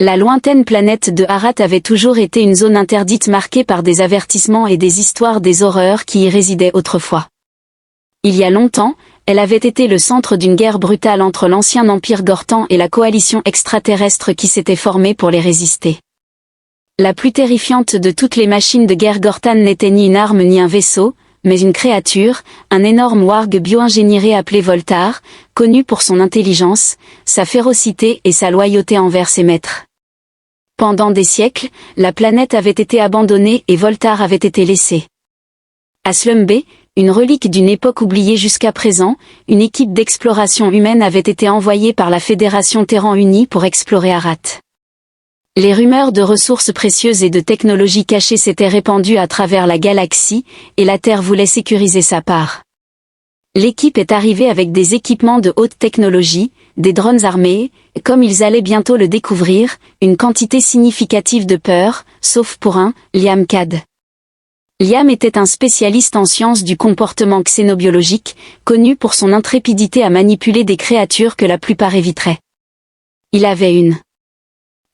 La lointaine planète de Harat avait toujours été une zone interdite marquée par des avertissements et des histoires des horreurs qui y résidaient autrefois. Il y a longtemps, elle avait été le centre d'une guerre brutale entre l'ancien empire Gortan et la coalition extraterrestre qui s'était formée pour les résister. La plus terrifiante de toutes les machines de guerre Gortan n'était ni une arme ni un vaisseau, mais une créature, un énorme warg bio-ingénieré appelé Voltar, connu pour son intelligence, sa férocité et sa loyauté envers ses maîtres. Pendant des siècles, la planète avait été abandonnée et Voltar avait été laissé. À Slumbe, une relique d'une époque oubliée jusqu'à présent, une équipe d'exploration humaine avait été envoyée par la Fédération Terran Unie pour explorer Harat. Les rumeurs de ressources précieuses et de technologies cachées s'étaient répandues à travers la galaxie, et la Terre voulait sécuriser sa part. L'équipe est arrivée avec des équipements de haute technologie, des drones armés, et comme ils allaient bientôt le découvrir, une quantité significative de peur, sauf pour un, Liam Cad. Liam était un spécialiste en sciences du comportement xénobiologique, connu pour son intrépidité à manipuler des créatures que la plupart éviteraient. Il avait une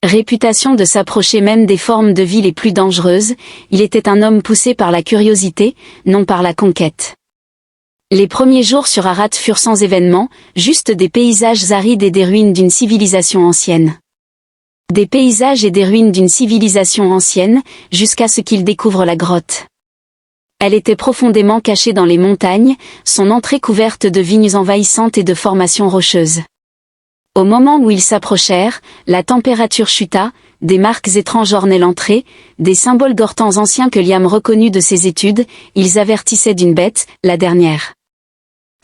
réputation de s'approcher même des formes de vie les plus dangereuses, il était un homme poussé par la curiosité, non par la conquête. Les premiers jours sur Harat furent sans événement, juste des paysages arides et des ruines d'une civilisation ancienne. Des paysages et des ruines d'une civilisation ancienne, jusqu'à ce qu'il découvre la grotte. Elle était profondément cachée dans les montagnes, son entrée couverte de vignes envahissantes et de formations rocheuses. Au moment où ils s'approchèrent, la température chuta, des marques étranges ornaient l'entrée, des symboles gortans anciens que Liam reconnut de ses études, ils avertissaient d'une bête, la dernière.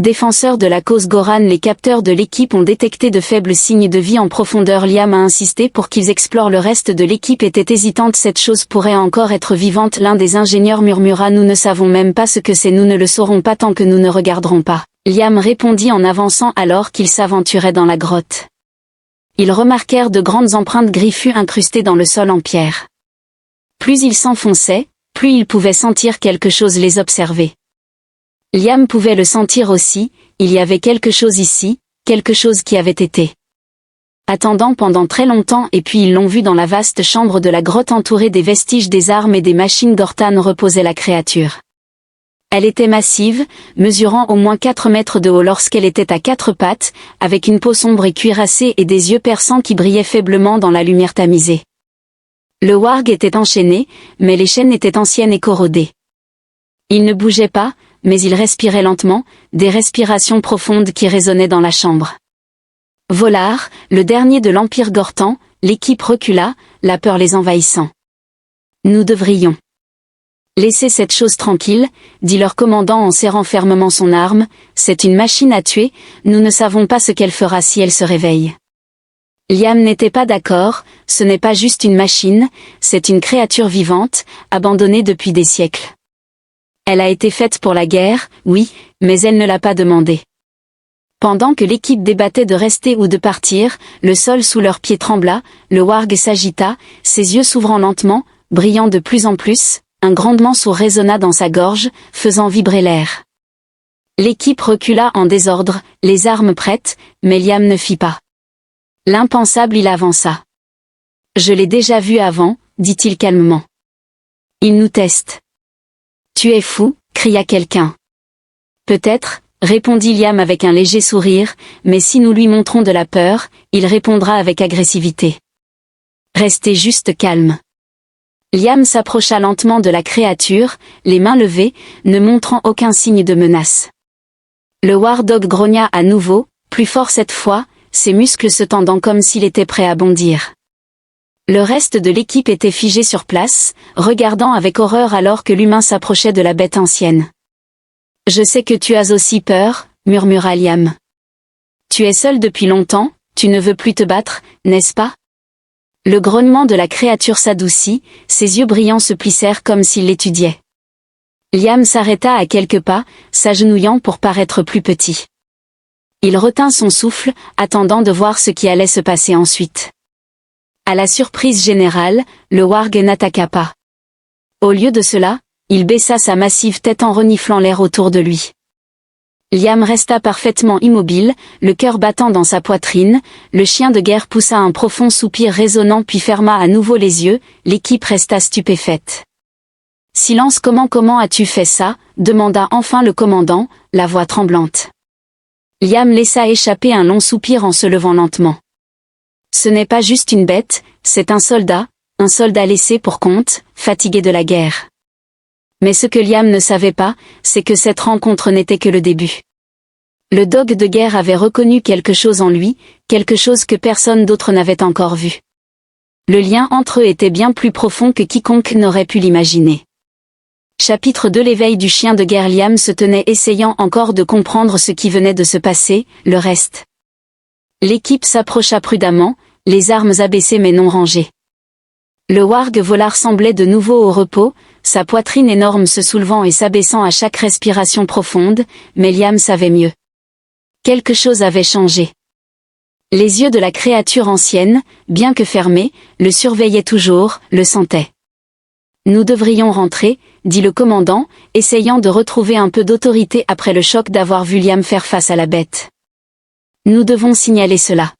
Défenseurs de la cause Goran, les capteurs de l'équipe ont détecté de faibles signes de vie en profondeur. Liam a insisté pour qu'ils explorent. Le reste de l'équipe était hésitante. Cette chose pourrait encore être vivante. L'un des ingénieurs murmura: nous ne savons même pas ce que c'est. Nous ne le saurons pas tant que nous ne regarderons pas. Liam répondit en avançant alors qu'ils s'aventuraient dans la grotte. Ils remarquèrent de grandes empreintes griffues incrustées dans le sol en pierre. Plus ils s'enfonçaient, plus ils pouvaient sentir quelque chose les observer. Liam pouvait le sentir aussi, il y avait quelque chose ici, quelque chose qui avait été attendant pendant très longtemps, et puis ils l'ont vu dans la vaste chambre de la grotte entourée des vestiges des armes et des machines. Gortan reposait la créature. Elle était massive, mesurant au moins 4 mètres de haut lorsqu'elle était à 4 pattes, avec une peau sombre et cuirassée et des yeux perçants qui brillaient faiblement dans la lumière tamisée. Le warg était enchaîné, mais les chaînes étaient anciennes et corrodées. Il ne bougeait pas, mais il respirait lentement, des respirations profondes qui résonnaient dans la chambre. Volar, le dernier de l'Empire Gortan, l'équipe recula, la peur les envahissant. Nous devrions laisser cette chose tranquille, dit leur commandant en serrant fermement son arme, c'est une machine à tuer, nous ne savons pas ce qu'elle fera si elle se réveille. Liam n'était pas d'accord, ce n'est pas juste une machine, c'est une créature vivante, abandonnée depuis des siècles. Elle a été faite pour la guerre, oui, mais elle ne l'a pas demandé. Pendant que l'équipe débattait de rester ou de partir, le sol sous leurs pieds trembla, le warg s'agita, ses yeux s'ouvrant lentement, brillant de plus en plus, un grondement sourd résonna dans sa gorge, faisant vibrer l'air. L'équipe recula en désordre, les armes prêtes, mais Liam ne fit pas l'impensable, il avança. Je l'ai déjà vu avant, dit-il calmement. Il nous teste. Tu es fou, cria quelqu'un. Peut-être, répondit Liam avec un léger sourire, mais si nous lui montrons de la peur, il répondra avec agressivité. Restez juste calme. Liam s'approcha lentement de la créature, les mains levées, ne montrant aucun signe de menace. Le War Dog grogna à nouveau, plus fort cette fois, ses muscles se tendant comme s'il était prêt à bondir. Le reste de l'équipe était figé sur place, regardant avec horreur alors que l'humain s'approchait de la bête ancienne. « Je sais que tu as aussi peur, » murmura Liam. « Tu es seul depuis longtemps, tu ne veux plus te battre, n'est-ce pas ?» Le grognement de la créature s'adoucit, ses yeux brillants se plissèrent comme s'il l'étudiait. Liam s'arrêta à quelques pas, s'agenouillant pour paraître plus petit. Il retint son souffle, attendant de voir ce qui allait se passer ensuite. À la surprise générale, le warg n'attaqua pas. Au lieu de cela, il baissa sa massive tête en reniflant l'air autour de lui. Liam resta parfaitement immobile, le cœur battant dans sa poitrine, le chien de guerre poussa un profond soupir résonnant puis ferma à nouveau les yeux, l'équipe resta stupéfaite. Silence. Comment as-tu fait ça? Demanda enfin le commandant, la voix tremblante. Liam laissa échapper un long soupir en se levant lentement. Ce n'est pas juste une bête, c'est un soldat laissé pour compte, fatigué de la guerre. Mais ce que Liam ne savait pas, c'est que cette rencontre n'était que le début. Le dog de guerre avait reconnu quelque chose en lui, quelque chose que personne d'autre n'avait encore vu. Le lien entre eux était bien plus profond que quiconque n'aurait pu l'imaginer. Chapitre 2. L'éveil du chien de guerre. Liam se tenait essayant encore de comprendre ce qui venait de se passer, le reste. L'équipe s'approcha prudemment, les armes abaissées mais non rangées. Le warg volard semblait de nouveau au repos, sa poitrine énorme se soulevant et s'abaissant à chaque respiration profonde, mais Liam savait mieux. Quelque chose avait changé. Les yeux de la créature ancienne, bien que fermés, le surveillaient toujours, le sentaient. Nous devrions rentrer, dit le commandant, essayant de retrouver un peu d'autorité après le choc d'avoir vu Liam faire face à la bête. Nous devons signaler cela.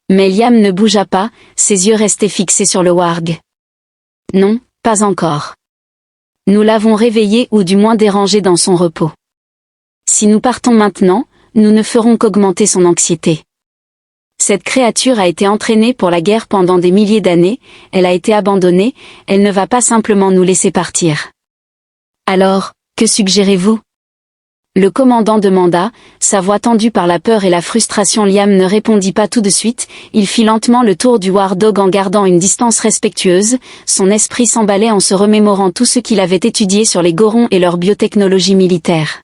Mais Liam ne bougea pas, ses yeux restaient fixés sur le warg. Non, pas encore. Nous l'avons réveillé ou du moins dérangé dans son repos. Si nous partons maintenant, nous ne ferons qu'augmenter son anxiété. Cette créature a été entraînée pour la guerre pendant des milliers d'années, elle a été abandonnée, elle ne va pas simplement nous laisser partir. Alors, que suggérez-vous? Le commandant demanda, sa voix tendue par la peur et la frustration. Liam ne répondit pas tout de suite, il fit lentement le tour du war dog en gardant une distance respectueuse, son esprit s'emballait en se remémorant tout ce qu'il avait étudié sur les gorons et leur biotechnologie militaire.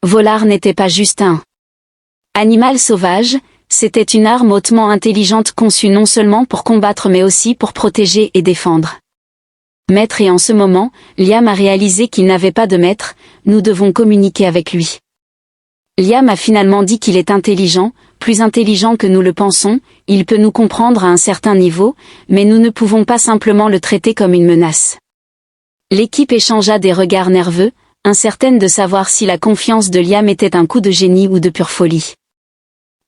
Volard n'était pas juste un animal sauvage, c'était une arme hautement intelligente conçue non seulement pour combattre mais aussi pour protéger et défendre. Maître. Et en ce moment, Liam a réalisé qu'il n'avait pas de maître, nous devons communiquer avec lui. Liam a finalement dit qu'il est intelligent, plus intelligent que nous le pensons, il peut nous comprendre à un certain niveau, mais nous ne pouvons pas simplement le traiter comme une menace. L'équipe échangea des regards nerveux, incertaine de savoir si la confiance de Liam était un coup de génie ou de pure folie.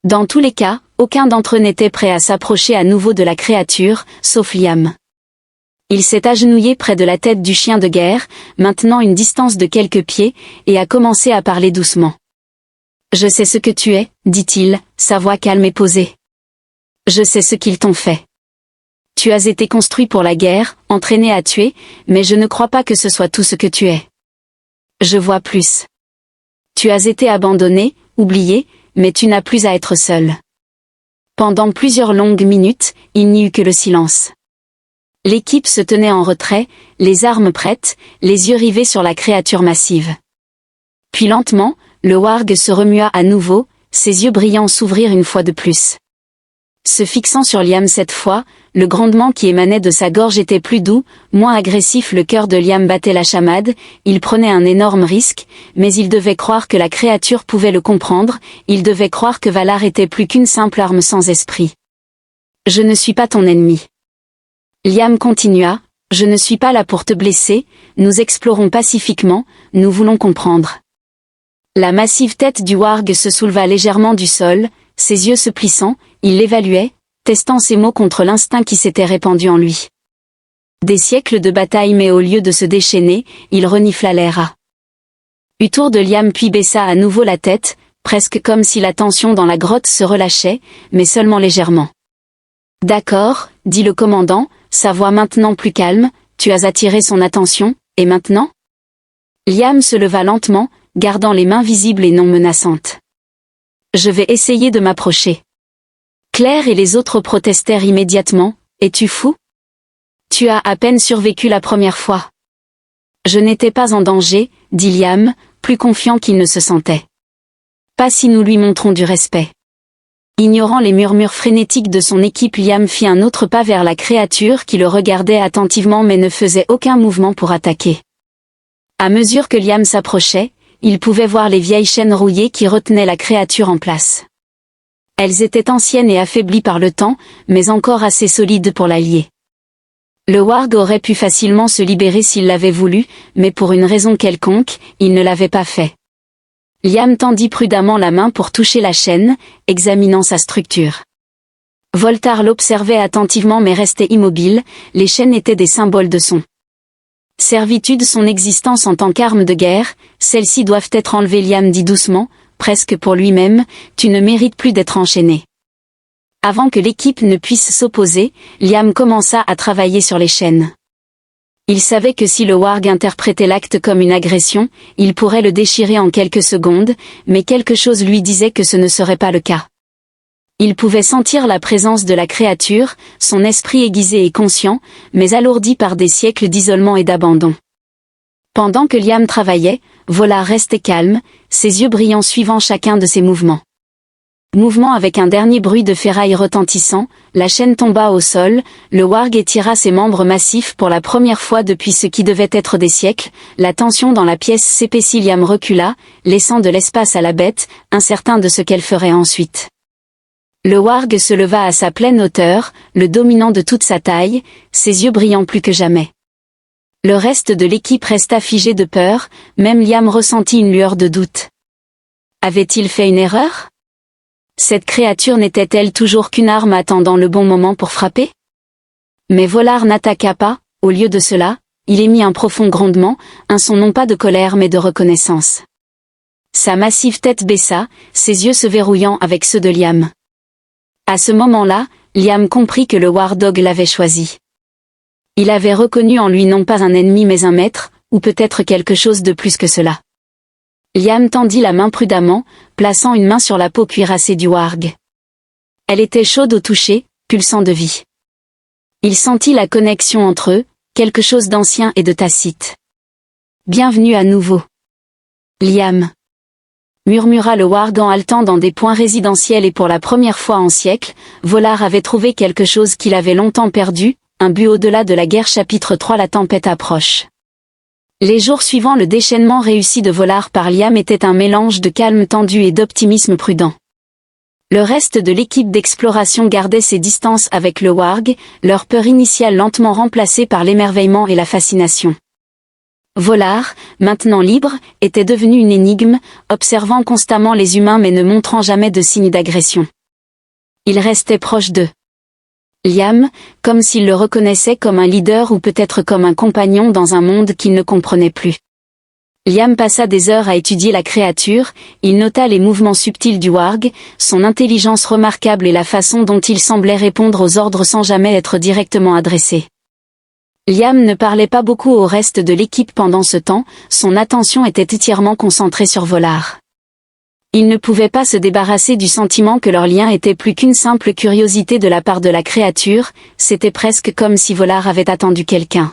Dans tous les cas, aucun d'entre eux n'était prêt à s'approcher à nouveau de la créature, sauf Liam. Il s'est agenouillé près de la tête du chien de guerre, maintenant une distance de quelques pieds, et a commencé à parler doucement. « Je sais ce que tu es, dit-il, sa voix calme et posée. Je sais ce qu'ils t'ont fait. Tu as été construit pour la guerre, entraîné à tuer, mais je ne crois pas que ce soit tout ce que tu es. Je vois plus. Tu as été abandonné, oublié, mais tu n'as plus à être seul. » Pendant plusieurs longues minutes, il n'y eut que le silence. L'équipe se tenait en retrait, les armes prêtes, les yeux rivés sur la créature massive. Puis lentement, le warg se remua à nouveau, ses yeux brillants s'ouvrirent une fois de plus. Se fixant sur Liam cette fois, le grondement qui émanait de sa gorge était plus doux, moins agressif. Le cœur de Liam battait la chamade, il prenait un énorme risque, mais il devait croire que la créature pouvait le comprendre, il devait croire que Valar était plus qu'une simple arme sans esprit. « Je ne suis pas ton ennemi. » Liam continua, « Je ne suis pas là pour te blesser, nous explorons pacifiquement, nous voulons comprendre. » La massive tête du warg se souleva légèrement du sol, ses yeux se plissant, il l'évaluait, testant ses mots contre l'instinct qui s'était répandu en lui. Des siècles de bataille, mais au lieu de se déchaîner, il renifla l'air autour de Liam puis baissa à nouveau la tête, presque comme si la tension dans la grotte se relâchait, mais seulement légèrement. « D'accord, dit le commandant, sa voix maintenant plus calme, tu as attiré son attention, et maintenant ?» Liam se leva lentement, gardant les mains visibles et non menaçantes. « Je vais essayer de m'approcher. » Claire et les autres protestèrent immédiatement, « Es-tu fou? Tu as à peine survécu la première fois. » « Je n'étais pas en danger, dit Liam, plus confiant qu'il ne se sentait. « Pas si nous lui montrons du respect. » Ignorant les murmures frénétiques de son équipe, Liam fit un autre pas vers la créature qui le regardait attentivement mais ne faisait aucun mouvement pour attaquer. À mesure que Liam s'approchait, il pouvait voir les vieilles chaînes rouillées qui retenaient la créature en place. Elles étaient anciennes et affaiblies par le temps, mais encore assez solides pour la lier. Le warg aurait pu facilement se libérer s'il l'avait voulu, mais pour une raison quelconque, il ne l'avait pas fait. Liam tendit prudemment la main pour toucher la chaîne, examinant sa structure. Voltaire l'observait attentivement mais restait immobile, les chaînes étaient des symboles de son servitude, son existence en tant qu'arme de guerre. Celles-ci doivent être enlevées. Liam dit doucement, presque pour lui-même, tu ne mérites plus d'être enchaîné. Avant que l'équipe ne puisse s'opposer, Liam commença à travailler sur les chaînes. Il savait que si le warg interprétait l'acte comme une agression, il pourrait le déchirer en quelques secondes, mais quelque chose lui disait que ce ne serait pas le cas. Il pouvait sentir la présence de la créature, son esprit aiguisé et conscient, mais alourdi par des siècles d'isolement et d'abandon. Pendant que Liam travaillait, Volar restait calme, ses yeux brillants suivant chacun de ses mouvements. Mouvement avec un dernier bruit de ferraille retentissant, la chaîne tomba au sol, le warg étira ses membres massifs pour la première fois depuis ce qui devait être des siècles, la tension dans la pièce s'épaissit. Liam recula, laissant de l'espace à la bête, incertain de ce qu'elle ferait ensuite. Le warg se leva à sa pleine hauteur, le dominant de toute sa taille, ses yeux brillant plus que jamais. Le reste de l'équipe resta figé de peur, même Liam ressentit une lueur de doute. Avait-il fait une erreur? Cette créature n'était-elle toujours qu'une arme attendant le bon moment pour frapper? Mais Volar n'attaqua pas, au lieu de cela, il émit un profond grondement, un son non pas de colère mais de reconnaissance. Sa massive tête baissa, ses yeux se verrouillant avec ceux de Liam. À ce moment-là, Liam comprit que le War Dog l'avait choisi. Il avait reconnu en lui non pas un ennemi mais un maître, ou peut-être quelque chose de plus que cela. Liam tendit la main prudemment, plaçant une main sur la peau cuirassée du warg. Elle était chaude au toucher, pulsant de vie. Il sentit la connexion entre eux, quelque chose d'ancien et de tacite. Bienvenue à nouveau. Liam, murmura le warg en haletant dans des points résidentiels, et pour la première fois en siècles, Volar avait trouvé quelque chose qu'il avait longtemps perdu, un but au-delà de la guerre. Chapitre 3. La tempête approche. Les jours suivant le déchaînement réussi de Volar par Liam était un mélange de calme tendu et d'optimisme prudent. Le reste de l'équipe d'exploration gardait ses distances avec le warg, leur peur initiale lentement remplacée par l'émerveillement et la fascination. Volar, maintenant libre, était devenu une énigme, observant constamment les humains mais ne montrant jamais de signe d'agression. Il restait proche d'eux. Liam, comme s'il le reconnaissait comme un leader ou peut-être comme un compagnon dans un monde qu'il ne comprenait plus. Liam passa des heures à étudier la créature, il nota les mouvements subtils du warg, son intelligence remarquable et la façon dont il semblait répondre aux ordres sans jamais être directement adressé. Liam ne parlait pas beaucoup au reste de l'équipe pendant ce temps, son attention était entièrement concentrée sur Volar. Il ne pouvait pas se débarrasser du sentiment que leur lien était plus qu'une simple curiosité de la part de la créature, c'était presque comme si Volar avait attendu quelqu'un.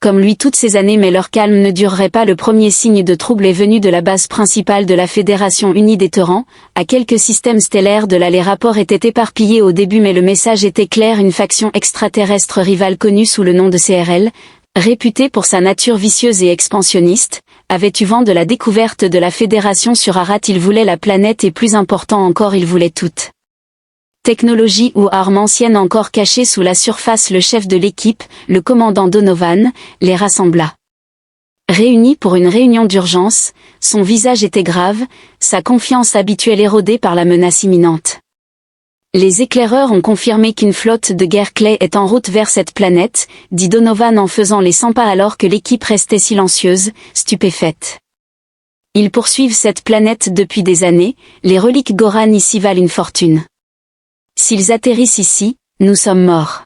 Comme lui toutes ces années, mais leur calme ne durerait pas. Le premier signe de trouble est venu de la base principale de la Fédération Unie des Torrents, à quelques systèmes stellaires de là. Les rapports étaient éparpillés au début mais le message était clair: une faction extraterrestre rivale connue sous le nom de CRL, réputée pour sa nature vicieuse et expansionniste, avait eu vent de la découverte de la Fédération sur Arrat. Il voulait la planète et plus important encore, il voulait toute technologie ou arme ancienne encore cachée sous la surface. Le chef de l'équipe, le commandant Donovan, les rassembla. Réunis pour une réunion d'urgence, son visage était grave, sa confiance habituelle érodée par la menace imminente. Les éclaireurs ont confirmé qu'une flotte de guerre clé est en route vers cette planète, dit Donovan en faisant les 100 pas alors que l'équipe restait silencieuse, stupéfaite. Ils poursuivent cette planète depuis des années, les reliques Goran ici valent une fortune. S'ils atterrissent ici, nous sommes morts.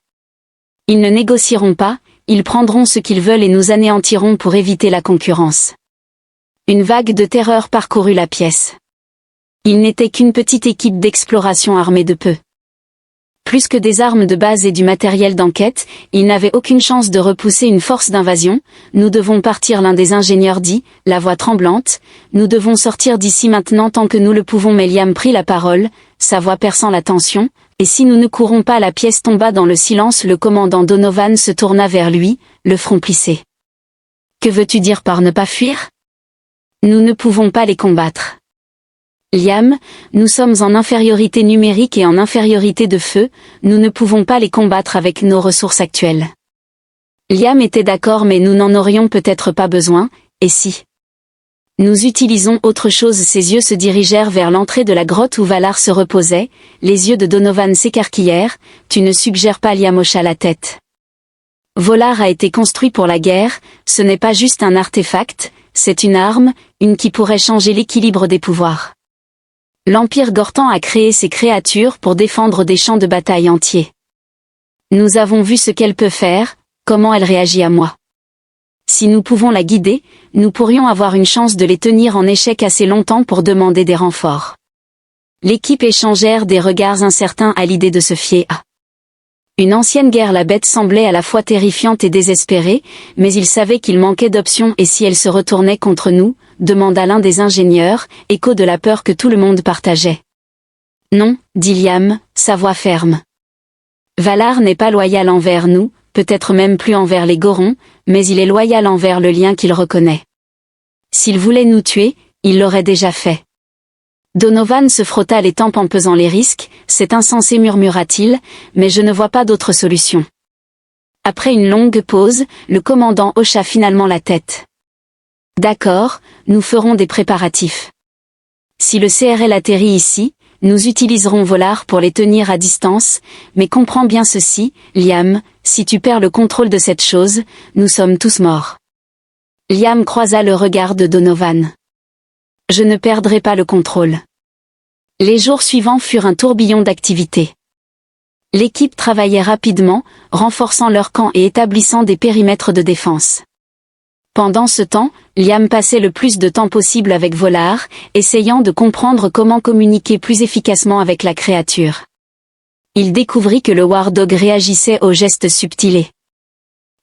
Ils ne négocieront pas, ils prendront ce qu'ils veulent et nous anéantiront pour éviter la concurrence. Une vague de terreur parcourut la pièce. Ils n'étaient qu'une petite équipe d'exploration armée de peu. Plus que des armes de base et du matériel d'enquête, ils n'avaient aucune chance de repousser une force d'invasion. Nous devons partir, l'un des ingénieurs dit, la voix tremblante. Nous devons sortir d'ici maintenant tant que nous le pouvons. Mais Liam prit la parole, sa voix perçant la tension. Et si nous ne courons pas? La pièce tomba dans le silence. Le commandant Donovan se tourna vers lui, le front plissé. Que veux-tu dire par ne pas fuir? Nous ne pouvons pas les combattre. Liam, nous sommes en infériorité numérique et en infériorité de feu, nous ne pouvons pas les combattre avec nos ressources actuelles. Liam était d'accord mais nous n'en aurions peut-être pas besoin, et si Nous utilisons autre chose. Ses yeux se dirigèrent vers l'entrée de la grotte où Valar se reposait, les yeux de Donovan s'écarquillèrent. Tu ne suggères pas? Liam hocha la tête. Volar a été construit pour la guerre, ce n'est pas juste un artefact, c'est une arme, une qui pourrait changer l'équilibre des pouvoirs. L'Empire Gortan a créé ces créatures pour défendre des champs de bataille entiers. Nous avons vu ce qu'elle peut faire, comment elle réagit à moi. Si nous pouvons la guider, nous pourrions avoir une chance de les tenir en échec assez longtemps pour demander des renforts. L'équipe échangèrent des regards incertains à l'idée de se fier à une ancienne guerre. La bête semblait à la fois terrifiante et désespérée, mais il savait qu'il manquait d'options. Et si elle se retournait contre nous, demanda l'un des ingénieurs, écho de la peur que tout le monde partageait. Non, dit Liam, sa voix ferme. Valar n'est pas loyal envers nous, peut-être même plus envers les Gorons, mais il est loyal envers le lien qu'il reconnaît. S'il voulait nous tuer, il l'aurait déjà fait. Donovan se frotta les tempes en pesant les risques. C'est insensé, murmura-t-il, mais je ne vois pas d'autre solution. Après une longue pause, le commandant hocha finalement la tête. D'accord, nous ferons des préparatifs. Si le CRL atterrit ici, nous utiliserons Volar pour les tenir à distance, mais comprends bien ceci, Liam, si tu perds le contrôle de cette chose, nous sommes tous morts. Liam croisa le regard de Donovan. Je ne perdrai pas le contrôle. Les jours suivants furent un tourbillon d'activités. L'équipe travaillait rapidement, renforçant leur camp et établissant des périmètres de défense. Pendant ce temps, Liam passait le plus de temps possible avec Volar, essayant de comprendre comment communiquer plus efficacement avec la créature. Il découvrit que le War Dog réagissait aux gestes subtils.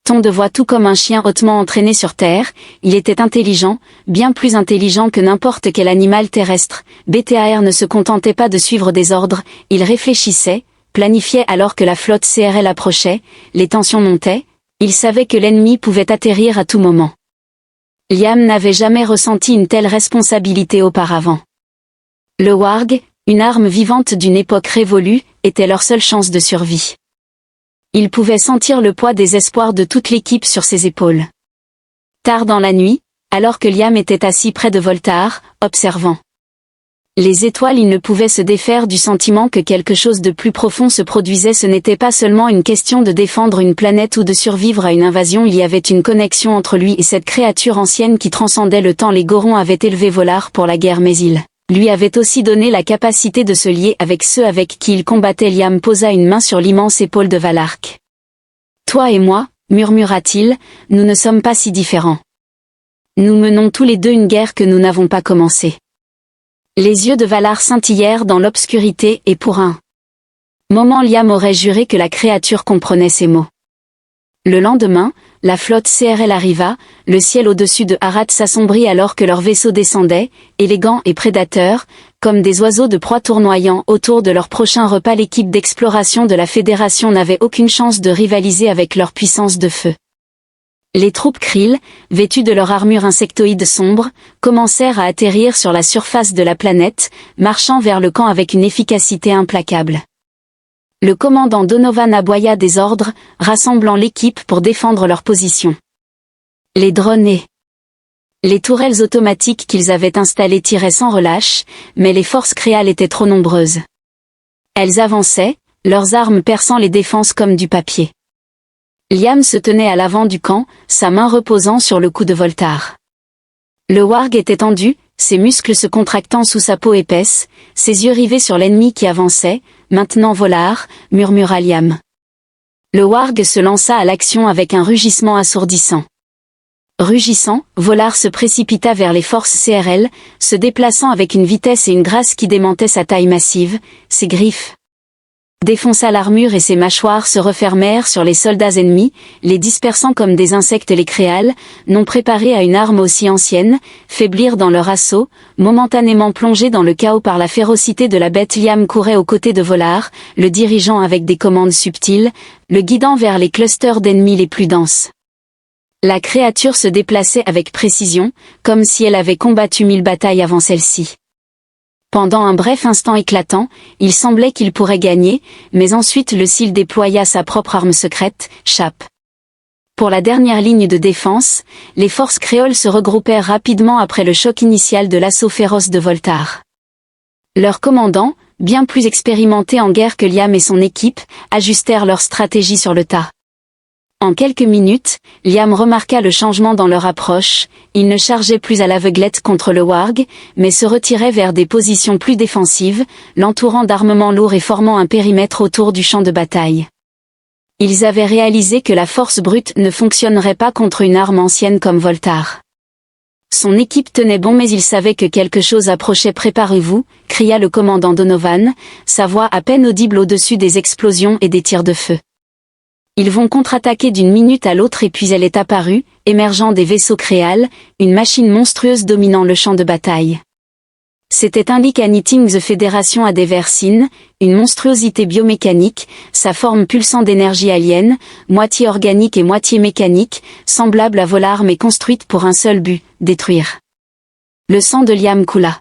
Ton de voix tout comme un chien hautement entraîné sur Terre, il était intelligent, bien plus intelligent que n'importe quel animal terrestre. BTAR ne se contentait pas de suivre des ordres, il réfléchissait, planifiait alors que la flotte CRL approchait, les tensions montaient, il savait que l'ennemi pouvait atterrir à tout moment. Liam n'avait jamais ressenti une telle responsabilité auparavant. Le warg, une arme vivante d'une époque révolue, était leur seule chance de survie. Il pouvait sentir le poids des espoirs de toute l'équipe sur ses épaules. Tard dans la nuit, alors que Liam était assis près de Voltar, observant les étoiles, il ne pouvait se défaire du sentiment que quelque chose de plus profond se produisait. Ce n'était pas seulement une question de défendre une planète ou de survivre à une invasion, il y avait une connexion entre lui et cette créature ancienne qui transcendait le temps. Les Gorons avaient élevé Volar pour la guerre, mais il lui avait aussi donné la capacité de se lier avec ceux avec qui il combattait. Liam posa une main sur l'immense épaule de Valark. Toi et moi, murmura-t-il, nous ne sommes pas si différents. Nous menons tous les deux une guerre que nous n'avons pas commencée. Les yeux de Valar scintillèrent dans l'obscurité et pour un moment Liam aurait juré que la créature comprenait ces mots. Le lendemain, la flotte CRL arriva, le ciel au-dessus de Arad s'assombrit alors que leurs vaisseaux descendaient, élégants et prédateurs, comme des oiseaux de proie tournoyant autour de leur prochain repas. L'équipe d'exploration de la Fédération n'avait aucune chance de rivaliser avec leur puissance de feu. Les troupes Krill, vêtues de leur armure insectoïde sombre, commencèrent à atterrir sur la surface de la planète, marchant vers le camp avec une efficacité implacable. Le commandant Donovan aboya des ordres, rassemblant l'équipe pour défendre leur position. Les drones et les tourelles automatiques qu'ils avaient installées tiraient sans relâche, mais les forces créales étaient trop nombreuses. Elles avançaient, leurs armes perçant les défenses comme du papier. Liam se tenait à l'avant du camp, sa main reposant sur le cou de Voltar. Le warg était tendu, ses muscles se contractant sous sa peau épaisse, ses yeux rivés sur l'ennemi qui avançait. Maintenant Volar, murmura Liam. Le warg se lança à l'action avec un rugissement assourdissant. Rugissant, Volar se précipita vers les forces CRL, se déplaçant avec une vitesse et une grâce qui démentaient sa taille massive. Ses griffes défonça l'armure et ses mâchoires se refermèrent sur les soldats ennemis, les dispersant comme des insectes. Les créales, non préparés à une arme aussi ancienne, faiblirent dans leur assaut, momentanément plongés dans le chaos par la férocité de la bête. Liam courait aux côtés de Volar, le dirigeant avec des commandes subtiles, le guidant vers les clusters d'ennemis les plus denses. La créature se déplaçait avec précision, comme si elle avait combattu 1000 batailles avant celle-ci. Pendant un bref instant éclatant, il semblait qu'il pourrait gagner, mais ensuite le cil déploya sa propre arme secrète, Chape. Pour la dernière ligne de défense, les forces créoles se regroupèrent rapidement après le choc initial de l'assaut féroce de Voltaire. Leurs commandants, bien plus expérimentés en guerre que Liam et son équipe, ajustèrent leur stratégie sur le tas. En quelques minutes, Liam remarqua le changement dans leur approche, ils ne chargeaient plus à l'aveuglette contre le warg, mais se retiraient vers des positions plus défensives, l'entourant d'armements lourds et formant un périmètre autour du champ de bataille. Ils avaient réalisé que la force brute ne fonctionnerait pas contre une arme ancienne comme Voltaire. Son équipe tenait bon mais il savait que quelque chose approchait. Préparez-vous, cria le commandant Donovan, sa voix à peine audible au-dessus des explosions et des tirs de feu. Ils vont contre-attaquer d'une minute à l'autre et puis elle est apparue, émergeant des vaisseaux créales, une machine monstrueuse dominant le champ de bataille. C'était Unlike Anything the Fédération à des Versines, une monstruosité biomécanique, sa forme pulsant d'énergie alien, moitié organique et moitié mécanique, semblable à Volar mais construite pour un seul but, détruire. Le sang de Liam coula.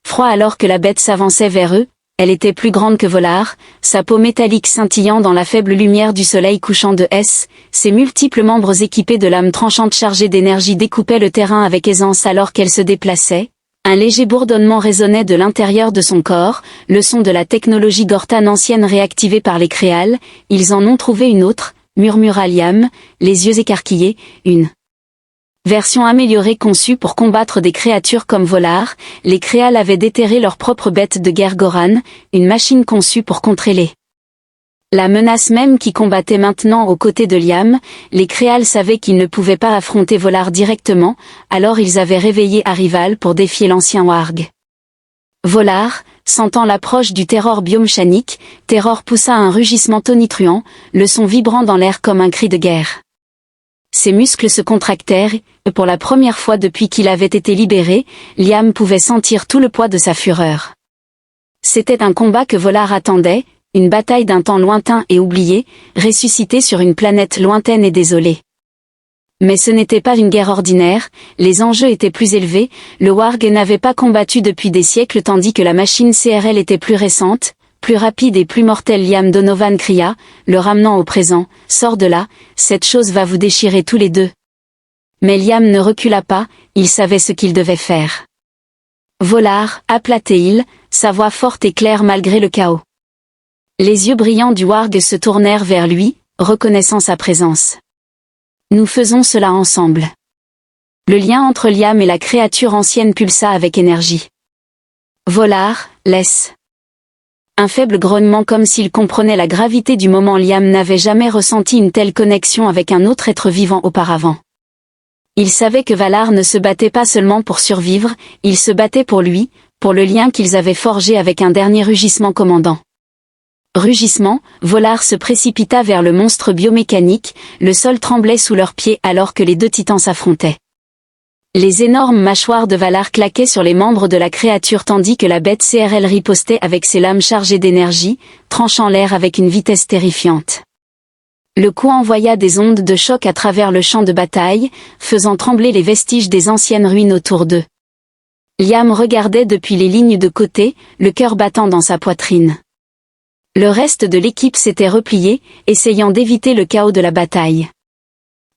Froid alors que la bête s'avançait vers eux, elle était plus grande que Volar, sa peau métallique scintillant dans la faible lumière du soleil couchant de S, ses multiples membres équipés de lames tranchantes chargées d'énergie découpaient le terrain avec aisance alors qu'elle se déplaçait. Un léger bourdonnement résonnait de l'intérieur de son corps, le son de la technologie Gortan ancienne réactivée par les créales. Ils en ont trouvé une autre, murmura Liam, les yeux écarquillés, une version améliorée conçue pour combattre des créatures comme Volar. Les créales avaient déterré leur propre bête de guerre Goran, une machine conçue pour contrer la menace même qui combattait maintenant aux côtés de Liam. Les créales savaient qu'ils ne pouvaient pas affronter Volar directement, alors ils avaient réveillé Arrival pour défier l'ancien warg. Volar, sentant l'approche du terror biomécanique, Terror poussa un rugissement tonitruant, le son vibrant dans l'air comme un cri de guerre. Ses muscles se contractèrent, et pour la première fois depuis qu'il avait été libéré, Liam pouvait sentir tout le poids de sa fureur. C'était un combat que Volar attendait, une bataille d'un temps lointain et oublié, ressuscitée sur une planète lointaine et désolée. Mais ce n'était pas une guerre ordinaire, les enjeux étaient plus élevés, le warg n'avait pas combattu depuis des siècles tandis que la machine CRL était plus récente, plus rapide et plus mortelle. Liam Donovan cria, le ramenant au présent, « Sors de là, cette chose va vous déchirer tous les deux. » Mais Liam ne recula pas, il savait ce qu'il devait faire. Volar, aplatait-il, sa voix forte et claire malgré le chaos. Les yeux brillants du warg se tournèrent vers lui, reconnaissant sa présence. Nous faisons cela ensemble. Le lien entre Liam et la créature ancienne pulsa avec énergie. Volar, laisse. Un faible grognement comme s'il comprenait la gravité du moment. Liam n'avait jamais ressenti une telle connexion avec un autre être vivant auparavant. Il savait que Valar ne se battait pas seulement pour survivre, il se battait pour lui, pour le lien qu'ils avaient forgé avec un dernier rugissement commandant. Rugissement, Volar se précipita vers le monstre biomécanique, le sol tremblait sous leurs pieds alors que les deux titans s'affrontaient. Les énormes mâchoires de Valar claquaient sur les membres de la créature tandis que la bête CRL ripostait avec ses lames chargées d'énergie, tranchant l'air avec une vitesse terrifiante. Le coup envoya des ondes de choc à travers le champ de bataille, faisant trembler les vestiges des anciennes ruines autour d'eux. Liam regardait depuis les lignes de côté, le cœur battant dans sa poitrine. Le reste de l'équipe s'était replié, essayant d'éviter le chaos de la bataille.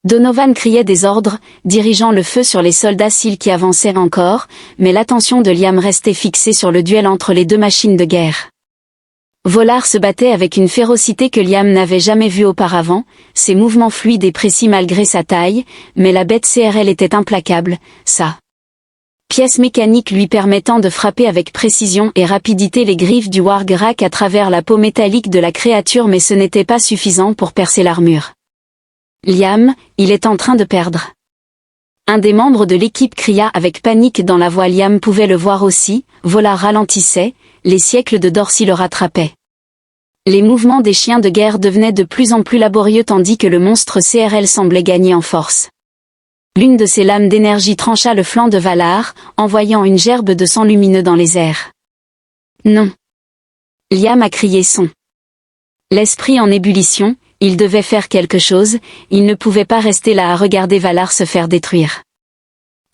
Donovan criait des ordres, dirigeant le feu sur les soldats Sil qui avançaient encore, mais l'attention de Liam restait fixée sur le duel entre les deux machines de guerre. Volar se battait avec une férocité que Liam n'avait jamais vue auparavant, ses mouvements fluides et précis malgré sa taille, mais la bête CRL était implacable, sa pièce mécanique lui permettant de frapper avec précision et rapidité les griffes du warg-rak à travers la peau métallique de la créature, mais ce n'était pas suffisant pour percer l'armure. Liam, il est en train de perdre. Un des membres de l'équipe cria avec panique dans la voix. Liam pouvait le voir aussi, Volar ralentissait, les siècles de Dorcy le rattrapaient. Les mouvements des chiens de guerre devenaient de plus en plus laborieux tandis que le monstre CRL semblait gagner en force. L'une de ses lames d'énergie trancha le flanc de Valar, envoyant une gerbe de sang lumineux dans les airs. Non. Liam a crié son. L'esprit en ébullition, il devait faire quelque chose, il ne pouvait pas rester là à regarder Valar se faire détruire.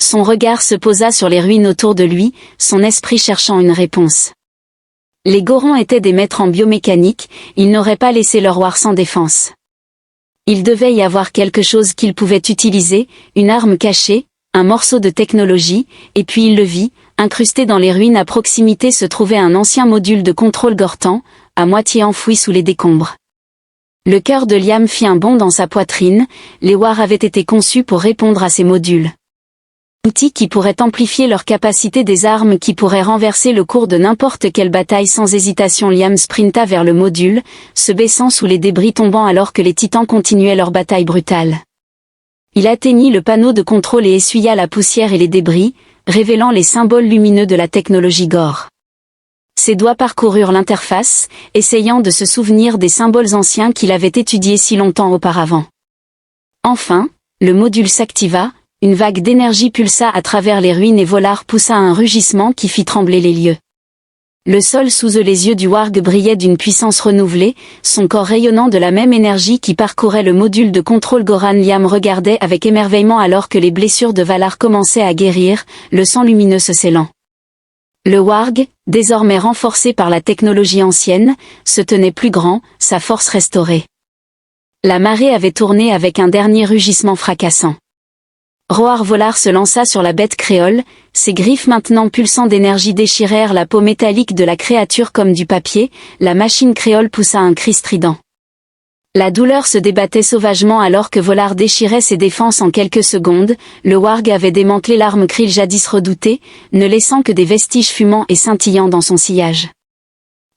Son regard se posa sur les ruines autour de lui, son esprit cherchant une réponse. Les Gorons étaient des maîtres en biomécanique, ils n'auraient pas laissé leur war sans défense. Il devait y avoir quelque chose qu'il pouvait utiliser, une arme cachée, un morceau de technologie, et puis il le vit, incrusté dans les ruines à proximité se trouvait un ancien module de contrôle Gortan, à moitié enfoui sous les décombres. Le cœur de Liam fit un bond dans sa poitrine, les War avaient été conçus pour répondre à ces modules. Outils qui pourraient amplifier leur capacité, des armes qui pourraient renverser le cours de n'importe quelle bataille. Sans hésitation, Liam sprinta vers le module, se baissant sous les débris tombants alors que les titans continuaient leur bataille brutale. Il atteignit le panneau de contrôle et essuya la poussière et les débris, révélant les symboles lumineux de la technologie Gore. Ses doigts parcoururent l'interface, essayant de se souvenir des symboles anciens qu'il avait étudiés si longtemps auparavant. Enfin, le module s'activa, une vague d'énergie pulsa à travers les ruines et Volar poussa un rugissement qui fit trembler les lieux. Le sol sous eux, les yeux du Warg brillaient d'une puissance renouvelée, son corps rayonnant de la même énergie qui parcourait le module de contrôle. Goran Liam regardait avec émerveillement alors que les blessures de Valar commençaient à guérir, le sang lumineux se scellant. Le Warg, désormais renforcé par la technologie ancienne, se tenait plus grand, sa force restaurée. La marée avait tourné avec un dernier rugissement fracassant. Roar Volar se lança sur la bête créole, ses griffes maintenant pulsant d'énergie déchirèrent la peau métallique de la créature comme du papier, la machine créole poussa un cri strident. La douleur se débattait sauvagement alors que Volar déchirait ses défenses en quelques secondes, le Warg avait démantelé l'arme Krill jadis redoutée, ne laissant que des vestiges fumants et scintillants dans son sillage.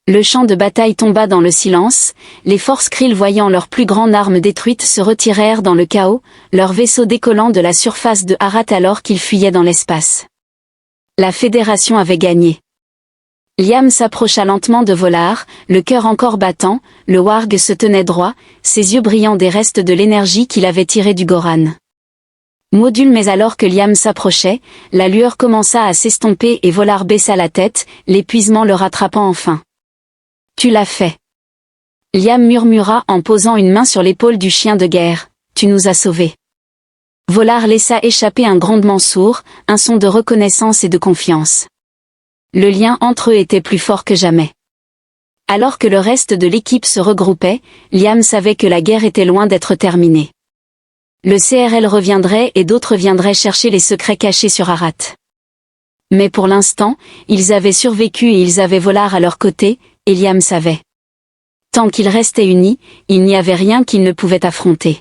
Le champ de bataille tomba dans le silence, les forces Krill voyant leur plus grande arme détruite se retirèrent dans le chaos, leur vaisseau décollant de la surface de Harat alors qu'ils fuyaient dans l'espace. La Fédération avait gagné. Liam s'approcha lentement de Volar, le cœur encore battant, le Warg se tenait droit, ses yeux brillant des restes de l'énergie qu'il avait tirée du Goran. Module. Mais alors que Liam s'approchait, la lueur commença à s'estomper et Volar baissa la tête, l'épuisement le rattrapant enfin. « Tu l'as fait. » Liam murmura en posant une main sur l'épaule du chien de guerre. « Tu nous as sauvés. » Volar laissa échapper un grondement sourd, un son de reconnaissance et de confiance. Le lien entre eux était plus fort que jamais. Alors que le reste de l'équipe se regroupait, Liam savait que la guerre était loin d'être terminée. Le CRL reviendrait et d'autres viendraient chercher les secrets cachés sur Harat. Mais pour l'instant, ils avaient survécu et ils avaient Volar à leur côté, et Liam savait. Tant qu'ils restaient unis, il n'y avait rien qu'ils ne pouvaient affronter.